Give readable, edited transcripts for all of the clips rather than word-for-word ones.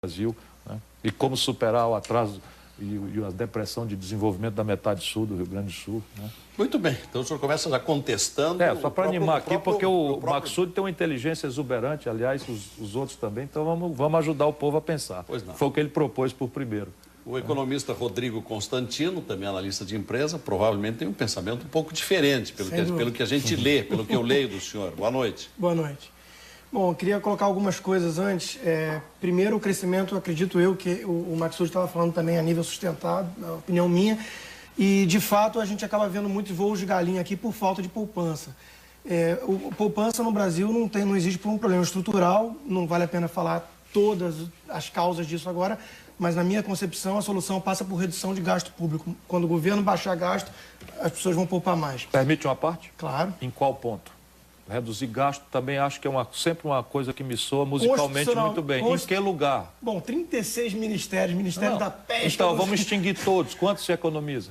Brasil, né? E como superar o atraso e a depressão de desenvolvimento da metade sul do Rio Grande do Sul, né? Muito bem, então o senhor começa já contestando... Só para animar aqui, porque o Maksud tem uma inteligência exuberante, aliás, os outros também, então vamos ajudar o povo a pensar. Pois não. Foi o que ele propôs por primeiro. O economista Rodrigo Constantino, também analista de empresa, provavelmente tem um pensamento um pouco diferente, pelo que a gente lê, pelo que eu leio do senhor. Boa noite. Boa noite. Bom, eu queria colocar algumas coisas antes. Primeiro, o crescimento, acredito eu, que o Maksud estava falando também a nível sustentado, na opinião minha, e, de fato, a gente acaba vendo muitos voos de galinha aqui por falta de poupança. Poupança no Brasil não existe por um problema estrutural, não vale a pena falar todas as causas disso agora, mas, na minha concepção, a solução passa por redução de gasto público. Quando o governo baixar gasto, as pessoas vão poupar mais. Permite uma parte? Claro. Em qual ponto? Reduzir gasto também acho que é sempre uma coisa que me soa musicalmente muito bem. Em que lugar? Bom, 36 ministérios, Ministério da Pesca... Então, vamos extinguir todos. Quanto se economiza?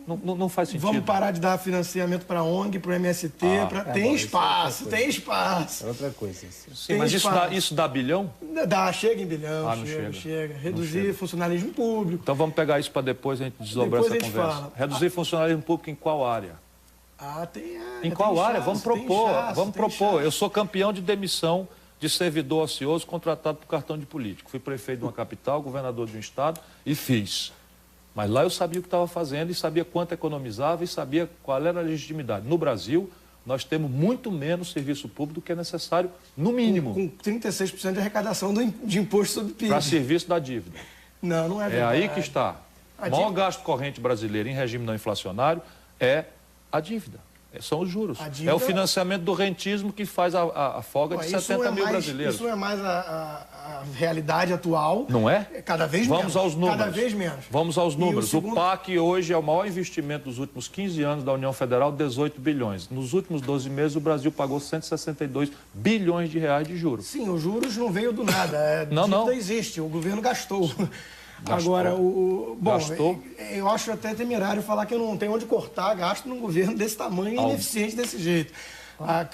Não faz sentido. Vamos parar de dar financiamento para a ONG, para o MST, tem espaço. É outra coisa. Sim, mas isso dá bilhão? Chega em bilhão, chega. Reduzir funcionalismo público. Então vamos pegar isso para depois a gente desdobrar essa conversa. Reduzir funcionalismo público em qual área? Em qual área? Vamos propor. Eu sou campeão de demissão de servidor ocioso contratado por cartão de político. Fui prefeito de uma capital, governador de um estado e fiz. Mas lá eu sabia o que estava fazendo e sabia quanto economizava e sabia qual era a legitimidade. No Brasil, nós temos muito menos serviço público do que é necessário, no mínimo. Com 36% de arrecadação de imposto sobre PIB. Para serviço da dívida. Não é verdade. É aí que está. O maior gasto corrente brasileiro em regime não inflacionário é a dívida. São os juros. É o financiamento do rentismo que faz a folga de 70 mil brasileiros. Isso não é mais a realidade atual. Não é? Cada vez menos. Vamos aos números. Cada vez menos. Vamos aos números. O PAC hoje é o maior investimento dos últimos 15 anos da União Federal, 18 bilhões. Nos últimos 12 meses, o Brasil pagou 162 bilhões de reais de juros. Sim, os juros não veio do nada. Não existe. O governo gastou. Agora, Gastou? Eu acho até temerário falar que eu não tenho onde cortar gasto num governo desse tamanho e ineficiente desse jeito.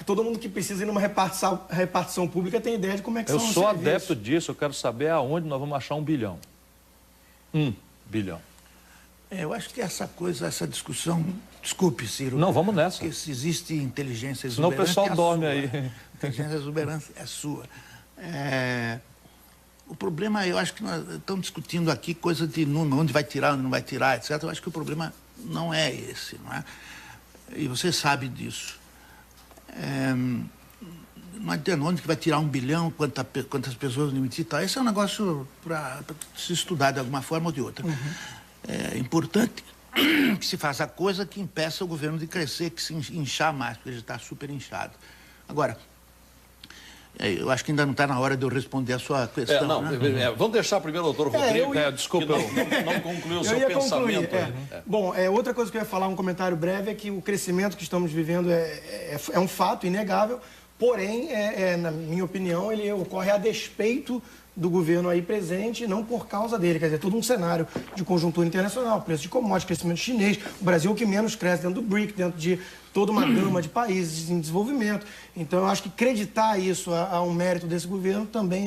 Todo mundo que precisa ir numa repartição pública tem ideia de como é que são os serviços. Eu sou adepto disso, eu quero saber aonde nós vamos achar 1 bilhão. 1 bilhão. Eu acho que essa discussão... Desculpe, Ciro. Não, vamos nessa. Porque se existe inteligência exuberante... Senão o pessoal dorme aí. Inteligência exuberante é sua. O problema, eu acho que nós estamos discutindo aqui coisa de número, onde vai tirar, onde não vai tirar, etc. Eu acho que o problema não é esse, não é? E você sabe disso. Não adianta onde que vai tirar 1 bilhão, quantas pessoas limitar e tal. Esse é um negócio para se estudar de alguma forma ou de outra. É importante que se faça coisa que impeça o governo de crescer, que se inchar mais, porque ele já está super inchado. Agora... eu acho que ainda não está na hora de eu responder a sua questão. Vamos deixar primeiro o doutor Rodrigo. Desculpa, não concluiu o seu pensamento. Bom, outra coisa que eu ia falar, um comentário breve, é que o crescimento que estamos vivendo é um fato inegável, porém, na minha opinião, ele ocorre a despeito do governo aí presente, não por causa dele. Quer dizer, todo um cenário de conjuntura internacional, preço de commodities, crescimento chinês, o Brasil que menos cresce dentro do BRIC, dentro de toda uma gama de países em desenvolvimento. Então, eu acho que acreditar isso a um mérito desse governo também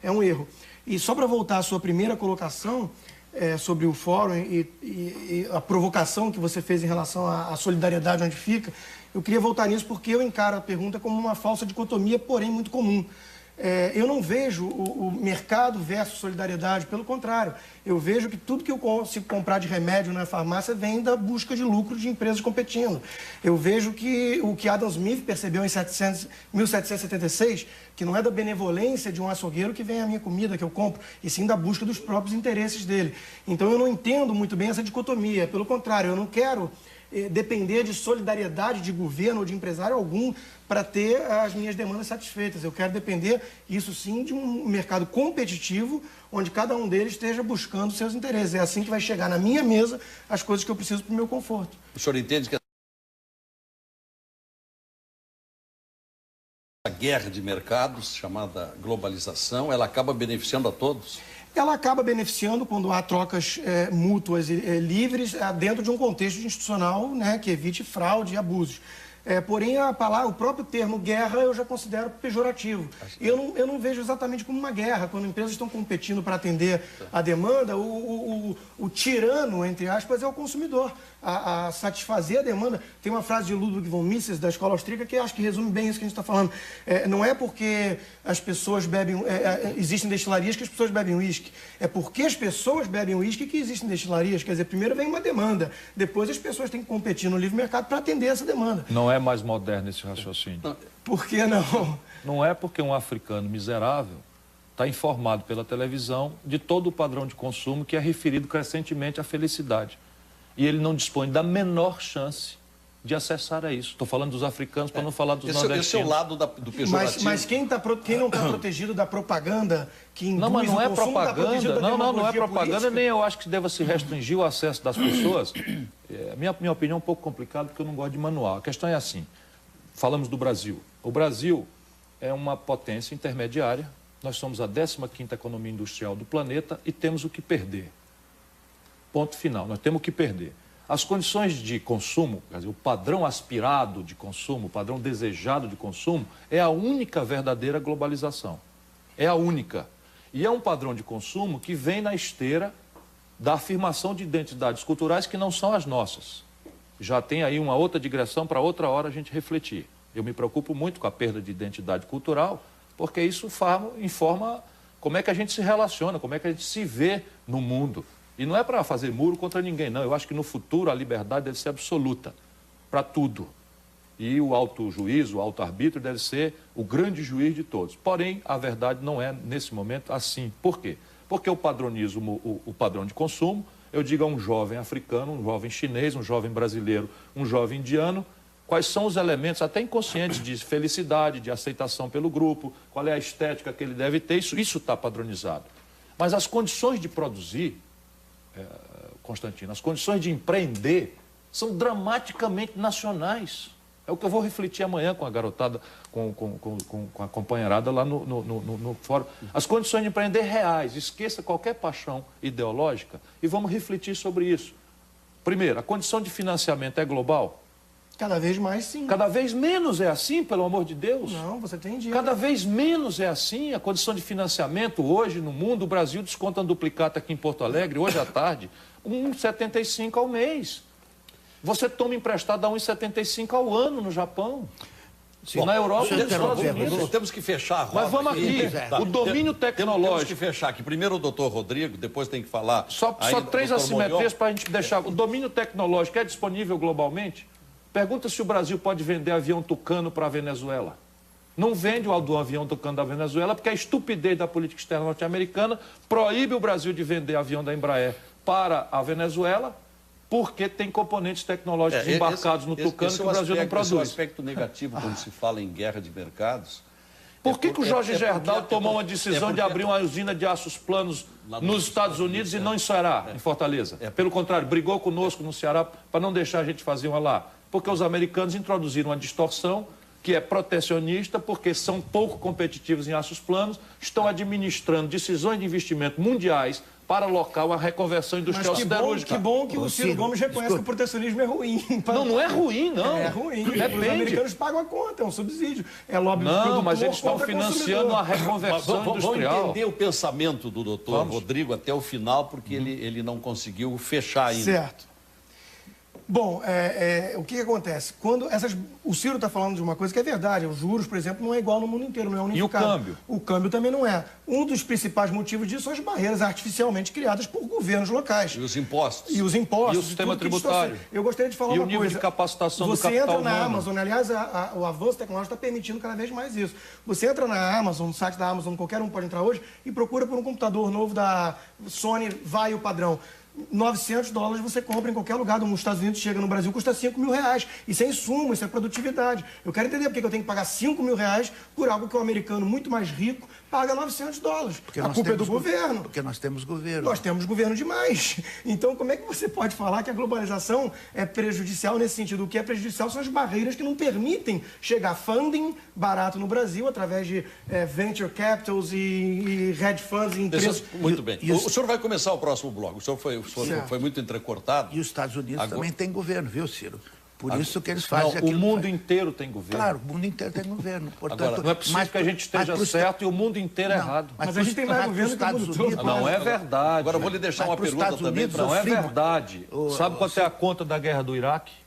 é um erro. E só para voltar à sua primeira colocação sobre o fórum e a provocação que você fez em relação à solidariedade onde fica, eu queria voltar nisso porque eu encaro a pergunta como uma falsa dicotomia, porém muito comum. Eu não vejo o mercado versus solidariedade, pelo contrário. Eu vejo que tudo que eu consigo comprar de remédio na farmácia vem da busca de lucro de empresas competindo. Eu vejo que o que Adam Smith percebeu em 1776, que não é da benevolência de um açougueiro que vem a minha comida que eu compro, e sim da busca dos próprios interesses dele. Então eu não entendo muito bem essa dicotomia. Pelo contrário, eu não quero depender de solidariedade de governo ou de empresário algum para ter as minhas demandas satisfeitas. Eu quero depender, isso sim, de um mercado competitivo, onde cada um deles esteja buscando seus interesses. É assim que vai chegar na minha mesa as coisas que eu preciso para o meu conforto. O senhor entende que a guerra de mercados, chamada globalização, ela acaba beneficiando a todos? Ela acaba beneficiando quando há trocas mútuas e livres dentro de um contexto institucional, né, que evite fraude e abusos. Porém, o próprio termo guerra eu já considero pejorativo. Eu não vejo exatamente como uma guerra. Quando empresas estão competindo para atender a demanda, o tirano, entre aspas, é o consumidor. A satisfazer a demanda. Tem uma frase de Ludwig von Mises, da escola austríaca, que acho que resume bem isso que a gente está falando. Não é porque as pessoas bebem... existem destilarias que as pessoas bebem uísque. É porque as pessoas bebem uísque que existem destilarias. Quer dizer, primeiro vem uma demanda. Depois as pessoas têm que competir no livre mercado para atender essa demanda. Não é mais moderno esse raciocínio. Por que não? Não é porque um africano miserável está informado pela televisão de todo o padrão de consumo que é referido crescentemente à felicidade. E ele não dispõe da menor chance de acessar a isso. Estou falando dos africanos para não falar dos nordestinos. Esse é o lado do pejorativo. Mas quem não está protegido da propaganda que induz mas não é propaganda. Não é propaganda, política. Nem eu acho que deva se restringir o acesso das pessoas. Minha opinião é um pouco complicada porque eu não gosto de manual. A questão é assim, falamos do Brasil. O Brasil é uma potência intermediária. Nós somos a 15ª economia industrial do planeta e temos o que perder. Ponto final, nós temos o que perder. As condições de consumo, quer dizer, o padrão aspirado de consumo, o padrão desejado de consumo, é a única verdadeira globalização. É a única. E é um padrão de consumo que vem na esteira da afirmação de identidades culturais que não são as nossas. Já tem aí uma outra digressão para outra hora a gente refletir. Eu me preocupo muito com a perda de identidade cultural, porque isso informa como é que a gente se relaciona, como é que a gente se vê no mundo. E não é para fazer muro contra ninguém, não. Eu acho que no futuro a liberdade deve ser absoluta para tudo. E o auto-juízo, o auto-arbítrio deve ser o grande juiz de todos. Porém, a verdade não é, nesse momento, assim. Por quê? Porque eu padronizo o padrão de consumo, eu digo a um jovem africano, um jovem chinês, um jovem brasileiro, um jovem indiano, quais são os elementos, até inconscientes, de felicidade, de aceitação pelo grupo, qual é a estética que ele deve ter, isso está padronizado. Mas as condições de produzir, Constantino, as condições de empreender são dramaticamente nacionais. É o que eu vou refletir amanhã com a garotada, com a companheirada lá no fórum. As condições de empreender reais, esqueça qualquer paixão ideológica e vamos refletir sobre isso. Primeiro, a condição de financiamento é global? Cada vez mais, sim. Cada vez menos é assim, pelo amor de Deus? Não, você tem dinheiro. Cada vez menos é assim. A condição de financiamento hoje no mundo, o Brasil desconta um duplicata aqui em Porto Alegre, hoje à tarde, 1,75 ao mês. Você toma emprestado a 1,75 ao ano no Japão. Sim, na Europa, nos Estados Unidos. Temos que fechar a roda. Mas vamos aqui, o domínio tecnológico. Temos que fechar aqui. Primeiro o doutor Rodrigo, depois tem que falar... Só 3 assimetrias para a gente deixar. O domínio tecnológico é disponível globalmente? Pergunta se o Brasil pode vender avião Tucano para a Venezuela. Não vende o avião Tucano da Venezuela porque a estupidez da política externa norte-americana proíbe o Brasil de vender avião da Embraer para a Venezuela porque tem componentes tecnológicos embarcados no Tucano que o Brasil não produz. Esse é um aspecto negativo quando se fala em guerra de mercados. Por que o Jorge Gerdau tomou uma decisão de abrir uma usina de aços planos nos Estados Unidos e não em Ceará, em Fortaleza? Pelo contrário, brigou conosco no Ceará para não deixar a gente fazer uma lá. Porque os americanos introduziram uma distorção que é protecionista, porque são pouco competitivos em aços planos, estão administrando decisões de investimento mundiais para alocar uma reconversão industrial siderúrgica. Que bom que o Ciro Gomes reconhece que o protecionismo é ruim. Não é ruim, não. É ruim. Depende. Os americanos pagam a conta, é um subsídio. É lobby do produtor. Não, mas eles estão financiando a reconversão industrial. Vamos entender o pensamento do doutor Rodrigo até o final, porque ele não conseguiu fechar ainda. Certo. Bom, o que acontece? Quando o Ciro está falando de uma coisa que é verdade, os juros, por exemplo, não é igual no mundo inteiro, não é unificado. E o câmbio? O câmbio também não é. Um dos principais motivos disso são as barreiras artificialmente criadas por governos locais. E os impostos. E os impostos. E o sistema tributário. Eu gostaria de falar uma coisa. E o nível de capacitação do capital humano. Você entra na humano. Amazon, aliás, o avanço tecnológico está permitindo cada vez mais isso. Você entra na Amazon, no site da Amazon, qualquer um pode entrar hoje, e procura por um computador novo da Sony, vai o padrão. $900 você compra em qualquer lugar nos Estados Unidos, chega no Brasil, custa R$5.000. Isso é insumo, isso é produtividade. Eu quero entender por que eu tenho que pagar R$5.000 por algo que um americano muito mais rico paga $900. A culpa é do governo. Porque nós temos governo. Nós temos governo demais. Então, como é que você pode falar que a globalização é prejudicial nesse sentido? O que é prejudicial são as barreiras que não permitem chegar funding barato no Brasil através de venture capitals e hedge funds e empresas. Muito bem. O senhor vai começar o próximo bloco. O senhor foi muito entrecortado. E os Estados Unidos também têm governo, viu, Ciro? Por isso que eles fazem aquilo. O mundo inteiro tem governo. Claro, o mundo inteiro tem governo. Portanto, agora, não é possível que a gente esteja certo e o mundo inteiro errado. Mas a gente tem mais governo que o mundo todo. Não é verdade. Agora eu vou lhe deixar uma pergunta também. Não é verdade. Sabe quanto é a conta da guerra do Iraque?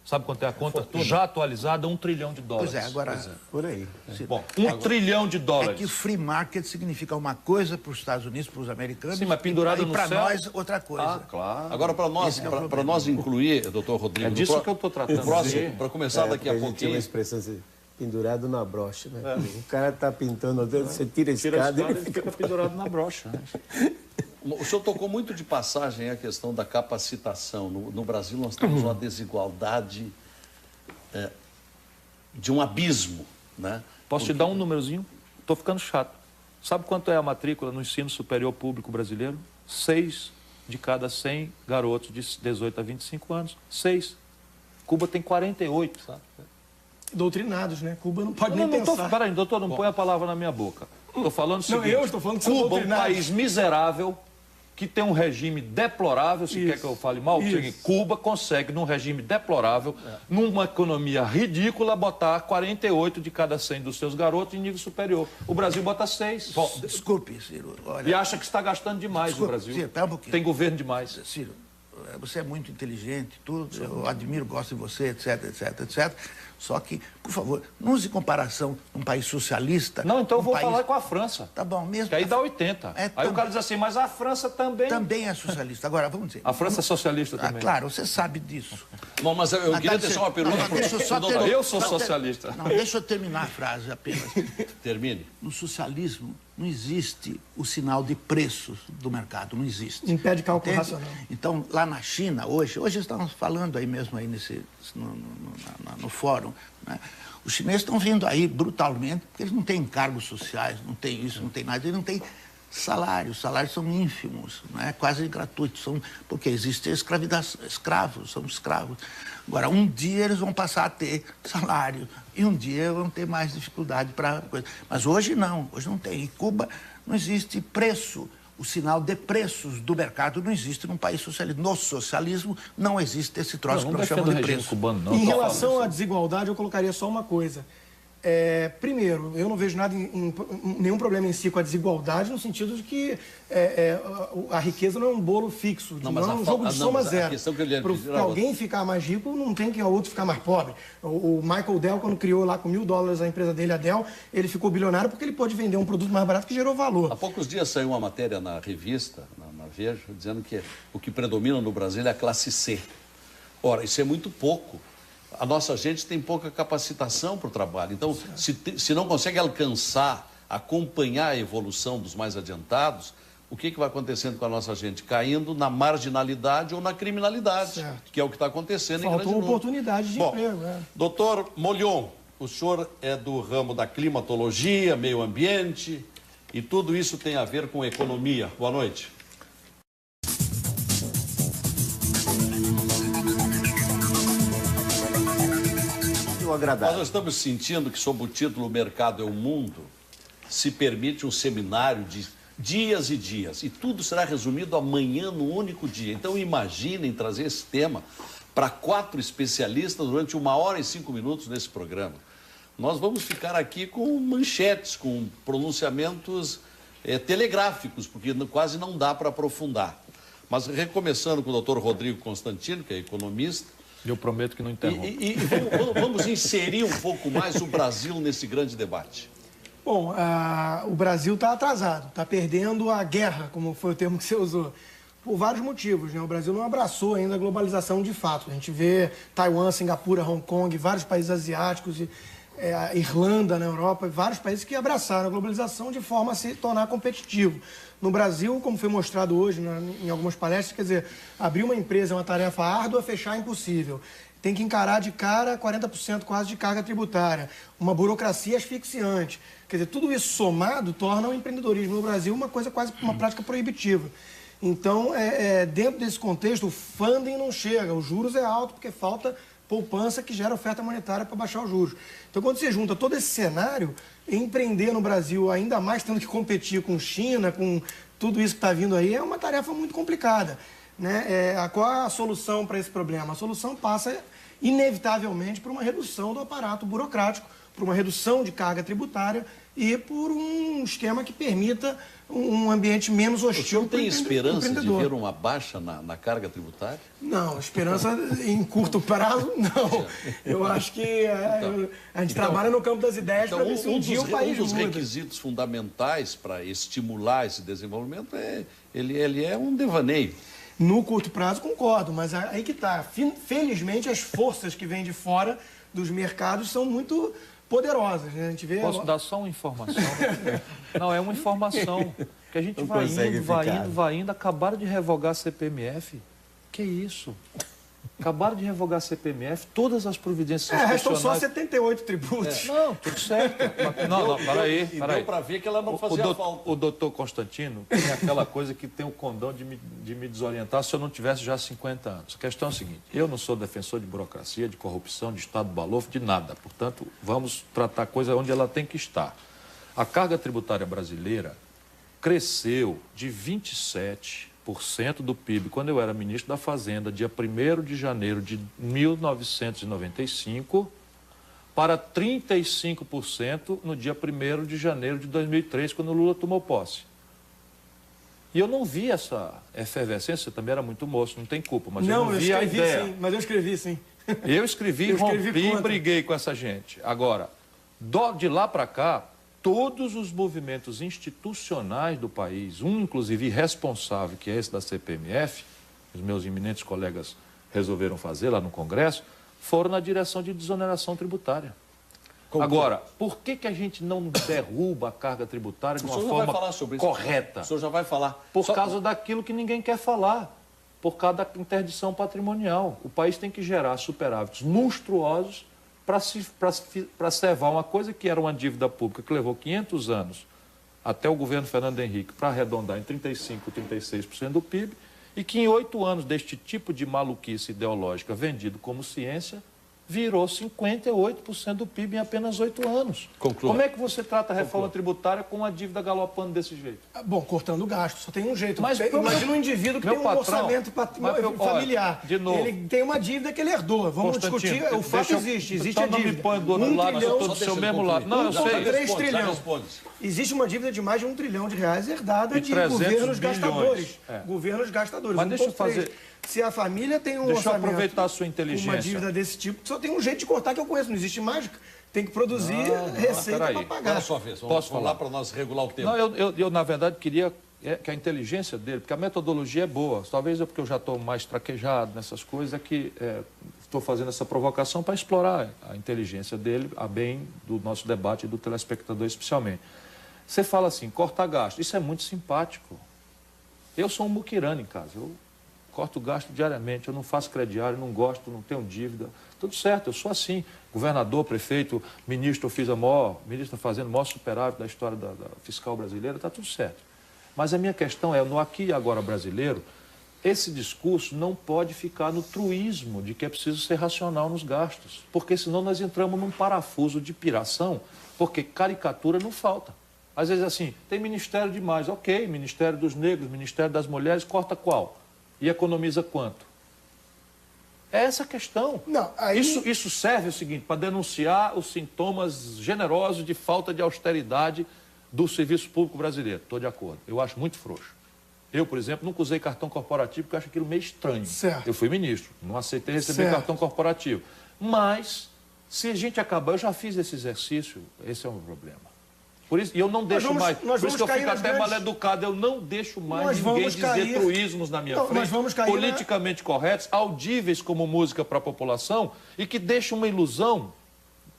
Sabe quanto é a conta? Já atualizada, $1 trilhão. Pois é, agora... Por aí. Bom, $1 trilhão. É que free market significa uma coisa para os Estados Unidos, para os americanos. Sim, mas pendurado no céu. E para nós, outra coisa. Ah, claro. Agora, para nós incluir, doutor Rodrigo... É disso que eu estou tratando. O próximo, para começar daqui a pouquinho... Tem uma expressão assim, pendurado na brocha, né? O cara está pintando, você tira a escada e ele fica pendurado na brocha. O senhor tocou muito de passagem a questão da capacitação. No Brasil, nós temos uma desigualdade de um abismo, né? Posso te dar um númerozinho? Estou ficando chato. Sabe quanto é a matrícula no ensino superior público brasileiro? 6 de cada 100 garotos de 18 a 25 anos. 6. Cuba tem 48, sabe? Doutrinados, né? Cuba não pode nem pensar. Peraí, doutor, não põe a palavra na minha boca. Estou falando o seguinte. Não, eu estou falando que são Cuba, um país miserável, que tem um regime deplorável, se quer que eu fale mal, Cuba consegue, num regime deplorável, numa economia ridícula, botar 48 de cada 100 dos seus garotos em nível superior. O Brasil bota 6. Bom, desculpe, Ciro. Olha, e acha que está gastando demais o Brasil. Ciro, pera um pouquinho. Tem governo demais. Ciro, você é muito inteligente, tudo, eu admiro, gosto de você, etc, etc, etc. Só que, por favor, não use comparação um país socialista... Não, então eu vou falar com a França. Tá bom, mesmo... Que aí dá 80. Aí o cara diz assim, mas a França também... Também é socialista. Agora, vamos dizer... A França é socialista também. Claro, você sabe disso. Bom, mas eu queria deixar uma pergunta... Eu sou socialista. Não, deixa eu terminar a frase apenas. Termine. No socialismo não existe o sinal de preços do mercado, não existe. Impede cálculo racional. Então, lá na China, hoje estamos falando aí mesmo aí no fórum, né? Os chineses estão vindo aí brutalmente, porque eles não têm encargos sociais, não tem isso, não tem nada, eles não têm salários, os salários são ínfimos, né? Quase gratuitos, porque existe escravos, são escravos. Agora, um dia eles vão passar a ter salário e um dia vão ter mais dificuldade para coisa. Mas hoje não tem. Em Cuba não existe preço. O sinal de preços do mercado não existe num país socialista. No socialismo não existe esse troço que nós chamamos de preço. Cubano, não. Em relação à desigualdade, eu colocaria só uma coisa. Primeiro, eu não vejo nenhum problema em si com a desigualdade, no sentido de que a riqueza não é um bolo fixo, não é um jogo de soma zero. Para alguém ficar mais rico, não tem que o outro ficar mais pobre. O Michael Dell, quando criou lá com $1.000 a empresa dele, a Dell, ele ficou bilionário porque ele pôde vender um produto mais barato que gerou valor. Há poucos dias saiu uma matéria na revista, na Veja, dizendo que o que predomina no Brasil é a classe C. Ora, isso é muito pouco. A nossa gente tem pouca capacitação para o trabalho. Então, se não consegue alcançar, acompanhar a evolução dos mais adiantados, o que vai acontecendo com a nossa gente? Caindo na marginalidade ou na criminalidade, que é o que está acontecendo em grande número. Faltou oportunidade de emprego. Doutor Molhon, o senhor é do ramo da climatologia, meio ambiente, e tudo isso tem a ver com economia. Boa noite. Nós estamos sentindo que, sob o título O Mercado é o Mundo, se permite um seminário de dias e dias. E tudo será resumido amanhã no único dia. Então, imaginem trazer esse tema para 4 especialistas durante 1 hora e 5 minutos nesse programa. Nós vamos ficar aqui com manchetes, com pronunciamentos telegráficos, porque quase não dá para aprofundar. Mas, recomeçando com o doutor Rodrigo Constantino, que é economista, eu prometo que não interrompo. Vamos inserir um pouco mais o Brasil nesse grande debate. Bom, o Brasil está atrasado, está perdendo a guerra, como foi o termo que você usou, por vários motivos, né? O Brasil não abraçou ainda a globalização de fato. A gente vê Taiwan, Singapura, Hong Kong, vários países asiáticos, a Irlanda na Europa, vários países que abraçaram a globalização de forma a se tornar competitivo. No Brasil, como foi mostrado hoje em algumas palestras, quer dizer, abrir uma empresa é uma tarefa árdua, fechar é impossível. Tem que encarar de cara 40% quase de carga tributária, uma burocracia asfixiante. Quer dizer, tudo isso somado torna o empreendedorismo no Brasil uma coisa quase uma prática proibitiva. Então, dentro desse contexto, o funding não chega, os juros é alto porque falta poupança que gera oferta monetária para baixar os juros. Então, quando você junta todo esse cenário, empreender no Brasil, ainda mais tendo que competir com China, com tudo isso que está vindo aí, é uma tarefa muito complicada, né? Qual é a solução para esse problema? A solução passa inevitavelmente por uma redução do aparato burocrático, por uma redução de carga tributária e por um esquema que permita um ambiente menos hostil. O senhor tem esperança de ver uma baixa na carga tributária? Não, esperança em curto prazo, não. Eu acho que a gente trabalha no campo das ideias para ver se um dia o país muda. Um dos requisitos fundamentais para estimular esse desenvolvimento ele é um devaneio. No curto prazo, concordo, mas aí que está. Felizmente, as forças que vêm de fora dos mercados são muito poderosas, né? A gente vê... Posso dar só uma informação? Não, é uma informação. Que a gente vai indo. Acabaram de revogar a CPMF. Que isso? Acabaram de revogar a CPMF, todas as providências restam só 78 tributos. Não, tudo certo. Não, peraí. Deu para ver que ela não fazia falta. O doutor Constantino tem aquela coisa que tem o condão de me desorientar se eu não tivesse já 50 anos. A questão é a seguinte, eu não sou defensor de burocracia, de corrupção, de Estado balofo, de nada. Portanto, vamos tratar a coisa onde ela tem que estar. A carga tributária brasileira cresceu de 27% do PIB, quando eu era ministro da Fazenda, dia 1º de janeiro de 1995, para 35% no dia 1º de janeiro de 2003, quando o Lula tomou posse. E eu não vi essa efervescência, você também era muito moço, não tem culpa, mas eu não vi a ideia. Sim, mas eu escrevi, sim. Eu escrevi, rompi e briguei com essa gente. Agora, de lá para cá, todos os movimentos institucionais do país, inclusive irresponsável, que é esse da CPMF, os meus eminentes colegas resolveram fazer lá no Congresso, foram na direção de desoneração tributária. Agora, por que a gente não derruba a carga tributária de uma forma correta? O senhor já vai falar. Por causa daquilo que ninguém quer falar, por causa da interdição patrimonial. O país tem que gerar superávites monstruosos para servar uma coisa que era uma dívida pública que levou 500 anos até o governo Fernando Henrique para arredondar em 35%, 36% do PIB e que em 8 anos deste tipo de maluquice ideológica vendido como ciência virou 58% do PIB em apenas 8 anos. Conclua. Como é que você trata a reforma tributária com uma dívida galopando desse jeito? Bom, cortando o gasto, só tem um jeito. Mas imagina um indivíduo que tem um orçamento familiar. De novo, ele tem uma dívida que ele herdou. Vamos discutir, o fato existe a dívida. Não me põe do outro lado, eu estou do seu mesmo lado. Não, eu sei. 3 trilhões. Existe uma dívida de mais de R$1 trilhão herdada de governos gastadores. Governos gastadores. Mas deixa eu fazer... Se a família tem um Deixa eu aproveitar a sua inteligência. Uma dívida desse tipo, só tem um jeito de cortar que eu conheço, não existe mágica. Tem que produzir receita para pagar. Olha só, posso falar para nós regular o tempo? Não, eu na verdade, queria que a inteligência dele, porque a metodologia é boa, talvez porque eu já estou mais traquejado nessas coisas, é que estou fazendo essa provocação para explorar a inteligência dele, a bem do nosso debate e do telespectador especialmente. Você fala assim, cortar gasto, isso é muito simpático. Eu sou um muquirana em casa, eu corto gasto diariamente, eu não faço crediário, não gosto, não tenho dívida. Tudo certo, eu sou assim. Governador, prefeito, ministro, eu fiz ministro fazendo o maior superávit da história da fiscal brasileira, está tudo certo. Mas a minha questão é, no aqui e agora brasileiro, esse discurso não pode ficar no truísmo de que é preciso ser racional nos gastos, porque senão nós entramos num parafuso de piração, porque caricatura não falta. Às vezes assim, tem ministério demais, ok, Ministério dos Negros, Ministério das Mulheres, corta qual? E economiza quanto? É essa a questão. Não, isso serve o seguinte, para denunciar os sintomas generosos de falta de austeridade do serviço público brasileiro. Estou de acordo. Eu acho muito frouxo. Eu, por exemplo, nunca usei cartão corporativo porque eu acho aquilo meio estranho. Certo. Eu fui ministro, não aceitei receber cartão corporativo. Mas, se a gente acabar, eu já fiz esse exercício, esse é um problema. Por isso, e eu não deixo mais, por isso que eu fico até mal educado, eu não deixo mais ninguém dizer truísmos na minha frente, politicamente corretos, audíveis como música para a população, e que deixam uma ilusão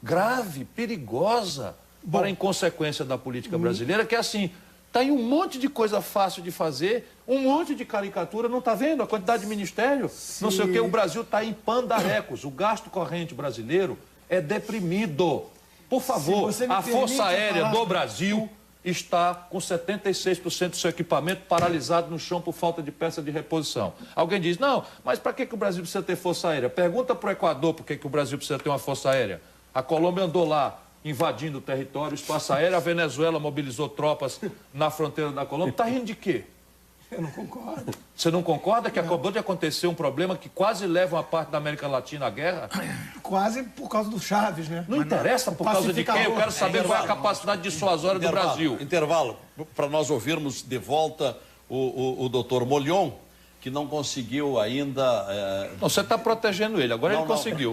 grave, perigosa, para a inconsequência da política brasileira, que é assim, está aí um monte de coisa fácil de fazer, um monte de caricatura, não está vendo a quantidade de ministério? Sim. Não sei o que, o Brasil está em pandarecos, o gasto corrente brasileiro é deprimido. Por favor, a Força Aérea do Brasil está com 76% do seu equipamento paralisado no chão por falta de peça de reposição. Alguém diz, não, mas para que o Brasil precisa ter Força Aérea? Pergunta para o Equador por que o Brasil precisa ter uma Força Aérea. A Colômbia andou lá invadindo o território, o espaço aéreo, a Venezuela mobilizou tropas na fronteira da Colômbia. Está rindo de quê? Eu não concordo. Você não concorda que acabou de acontecer um problema que quase leva uma parte da América Latina à guerra? Quase por causa do Chaves, né? Não interessa por causa de quem, eu quero saber qual é a capacidade dissuasória do Brasil. Intervalo, para nós ouvirmos de volta o doutor Molhon, que não conseguiu ainda... Não, você está protegendo ele, agora ele conseguiu.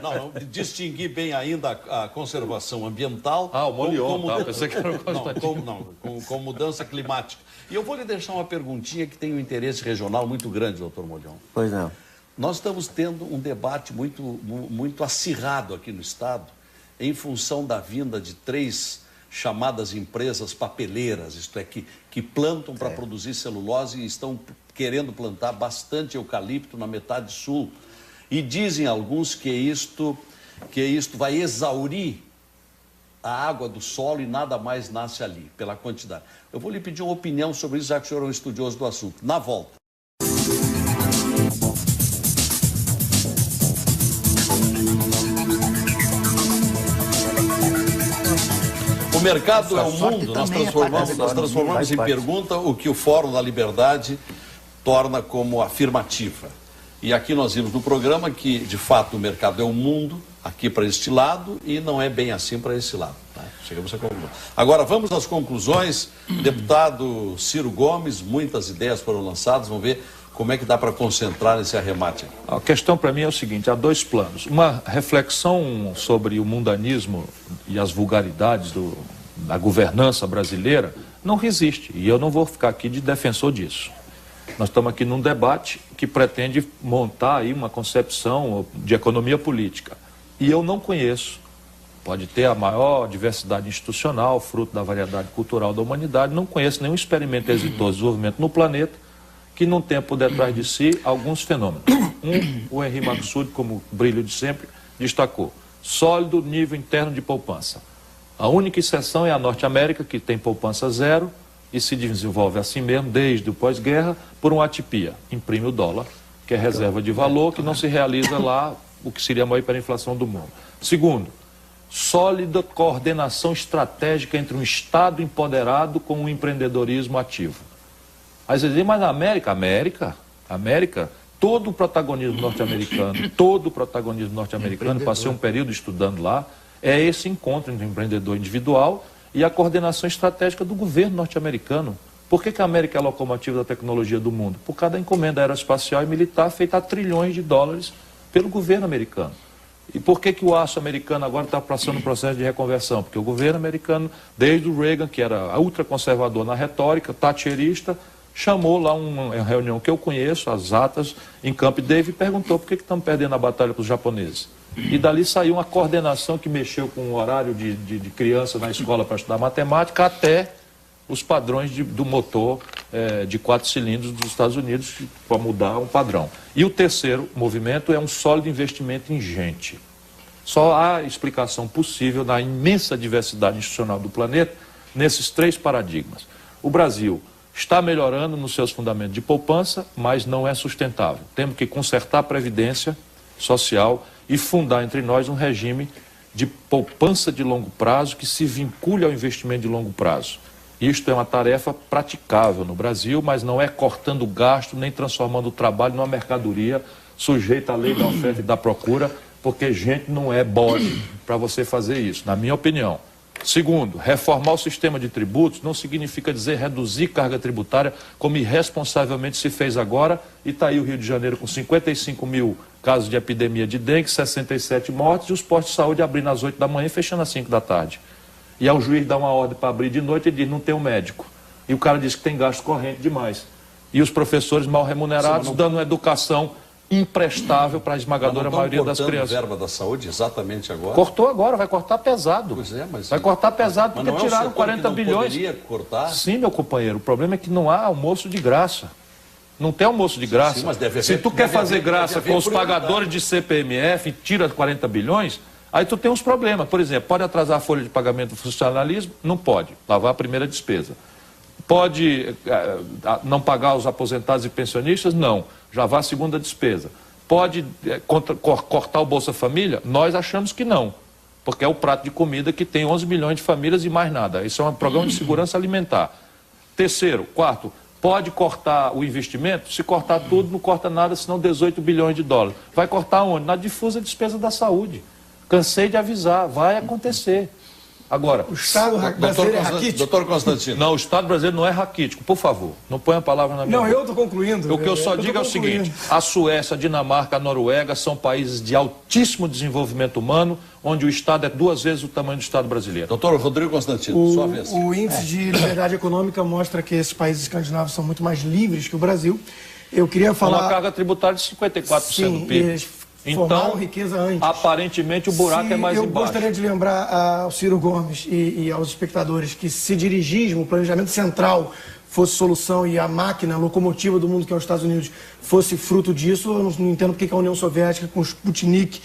Não, distinguir bem ainda a conservação ambiental... Ah, o Molhon, pensei que era o Constantino. Com mudança climática. E eu vou lhe deixar uma perguntinha que tem um interesse regional muito grande, doutor Molhon. Pois não. Nós estamos tendo um debate muito acirrado aqui no Estado, em função da vinda de 3 chamadas empresas papeleiras, isto é, que plantam para produzir celulose e estão querendo plantar bastante eucalipto na metade sul. E dizem alguns que isto vai exaurir a água do solo e nada mais nasce ali, pela quantidade. Eu vou lhe pedir uma opinião sobre isso, já que o senhor é um estudioso do assunto. Na volta. O mercado é o mundo, nós transformamos em pergunta o que o Fórum da Liberdade torna como afirmativa. E aqui nós vimos no programa que, de fato, o mercado é o mundo, aqui para este lado, e não é bem assim para esse lado. Tá? Chegamos à conclusão. Agora, vamos às conclusões. Deputado Ciro Gomes, muitas ideias foram lançadas, vamos ver como é que dá para concentrar nesse arremate. A questão para mim é o seguinte, há 2 planos. Uma reflexão sobre o mundanismo e as vulgaridades da governança brasileira não resiste, e eu não vou ficar aqui de defensor disso. Nós estamos aqui num debate que pretende montar aí uma concepção de economia política. E eu não conheço, pode ter a maior diversidade institucional, fruto da variedade cultural da humanidade, não conheço nenhum experimento exitoso de desenvolvimento no planeta que não tenha por detrás de si alguns fenômenos. O Henri Maxud, como brilho de sempre, destacou: sólido nível interno de poupança. A única exceção é a Norte América, que tem poupança zero e se desenvolve assim mesmo, desde o pós-guerra, por uma atipia. Imprime o dólar, que é reserva de valor, que não se realiza lá, o que seria a maior hiperinflação do mundo. Segundo, sólida coordenação estratégica entre um Estado empoderado com um empreendedorismo ativo. Aí você diz, mas na América, todo o protagonismo norte-americano, passei um período estudando lá, é esse encontro entre o empreendedor individual e a coordenação estratégica do governo norte-americano. Por que a América é a locomotiva da tecnologia do mundo? Por causa da encomenda aeroespacial e militar feita a trilhões de dólares pelo governo americano. E por que o aço americano agora está passando um processo de reconversão? Porque o governo americano, desde o Reagan, que era ultraconservador na retórica, thatcherista, chamou lá uma reunião que eu conheço, as atas, em Camp David, e perguntou por que estamos perdendo a batalha para os japoneses. E dali saiu uma coordenação que mexeu com o horário de criança na escola para estudar matemática, até os padrões do motor de 4 cilindros dos Estados Unidos, para mudar um padrão. E o terceiro movimento é um sólido investimento em gente. Só há explicação possível na imensa diversidade institucional do planeta nesses 3 paradigmas. O Brasil está melhorando nos seus fundamentos de poupança, mas não é sustentável. Temos que consertar a previdência social e fundar entre nós um regime de poupança de longo prazo que se vincule ao investimento de longo prazo. Isto é uma tarefa praticável no Brasil, mas não é cortando gasto nem transformando o trabalho numa mercadoria sujeita à lei da oferta e da procura, porque gente não é bode para você fazer isso, na minha opinião. Segundo, reformar o sistema de tributos não significa dizer reduzir carga tributária, como irresponsavelmente se fez agora, e está aí o Rio de Janeiro com 55 mil casos de epidemia de dengue, 67 mortes, e os postos de saúde abrindo às 8 da manhã e fechando às 5 da tarde. E aí o juiz dá uma ordem para abrir de noite e diz, não tem um médico. E o cara diz que tem gasto corrente demais. E os professores mal remunerados dando uma educação imprestável para a esmagadora maioria das crianças. A verba da saúde exatamente agora? Cortou agora, vai cortar pesado. Pois é, mas... Vai cortar pesado porque tiraram 40 bilhões. Poderia cortar? Sim, meu companheiro, o problema é que não há almoço de graça. Não tem almoço de graça. Sim, mas deve haver, se tu quer fazer graça com os pagadores de CPMF e tira 40 bilhões, aí tu tem uns problemas. Por exemplo, pode atrasar a folha de pagamento do funcionalismo? Não pode. Lavar a primeira despesa. Pode não pagar os aposentados e pensionistas? Não. Já vá a segunda despesa. Pode cortar o Bolsa Família? Nós achamos que não. Porque é o prato de comida que tem 11 milhões de famílias e mais nada. Isso é um programa de segurança alimentar. Terceiro, quarto, Pode cortar o investimento? Se cortar tudo, não corta nada, senão 18 bilhões de dólares. Vai cortar onde? Na difusa despesa da saúde. Cansei de avisar, vai acontecer. Agora, o Estado brasileiro é raquítico? Doutor Constantino. Não, o Estado brasileiro não é raquítico, por favor. Não ponha a palavra na minha boca. Não, eu estou concluindo. O que eu só digo é o seguinte, a Suécia, a Dinamarca, a Noruega são países de altíssimo desenvolvimento humano, onde o Estado é 2 vezes o tamanho do Estado brasileiro. Doutor Rodrigo Constantino, sua vez. O índice de liberdade econômica mostra que esses países escandinavos são muito mais livres que o Brasil. Eu queria falar... Uma carga tributária de 54% do PIB. Então, riqueza antes. Aparentemente, o buraco é mais embaixo. Eu gostaria de lembrar ao Ciro Gomes e aos espectadores que se dirigismo, o planejamento central, fosse solução e a máquina, a locomotiva do mundo que é os Estados Unidos fosse fruto disso, eu não entendo porque a União Soviética com o Sputnik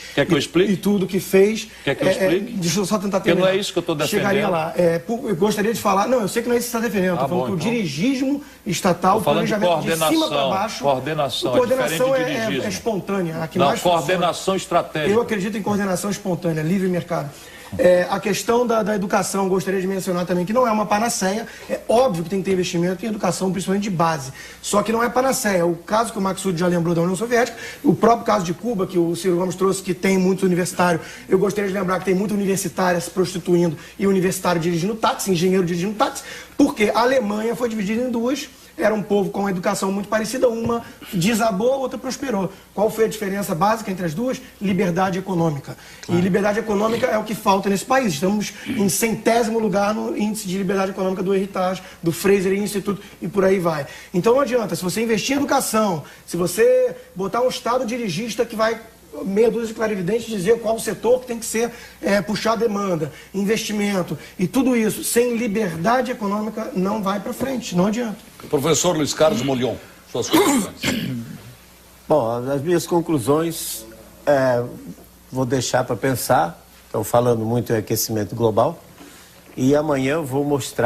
e tudo que fez... Quer que eu explique? Deixa eu só tentar terminar. Porque não é isso que eu estou defendendo. Chegaria lá. Eu gostaria de falar... Não, eu sei que não é isso que você está defendendo. Estou falando que o dirigismo estatal, o planejamento de cima para baixo... Coordenação é espontânea. A que não, mais coordenação estratégica. Eu acredito em coordenação espontânea, livre mercado. A questão da educação, gostaria de mencionar também que não é uma panaceia. É óbvio que tem que ter investimento em educação, principalmente de base. Só que não é panaceia. O caso que o Maksud já lembrou da União Soviética, o próprio caso de Cuba, que o Ciro Gomes trouxe, que tem muito universitário. Eu gostaria de lembrar que tem muito universitária se prostituindo e universitário dirigindo táxi, engenheiro dirigindo táxi, porque a Alemanha foi dividida em duas. Era um povo com uma educação muito parecida, uma desabou, a outra prosperou. Qual foi a diferença básica entre as duas? Liberdade econômica. E liberdade econômica é o que falta nesse país. Estamos em 100º lugar no índice de liberdade econômica do Heritage, do Fraser Institute e por aí vai. Então não adianta, se você investir em educação, se você botar um Estado dirigista que vai... meia dúzia de clarividentes dizer qual o setor que tem que ser puxar a demanda, investimento e tudo isso, sem liberdade econômica, não vai para frente, não adianta. Professor Luiz Carlos Molion, suas conclusões. Bom, as minhas conclusões vou deixar para pensar, estão falando muito em aquecimento global, e amanhã eu vou mostrar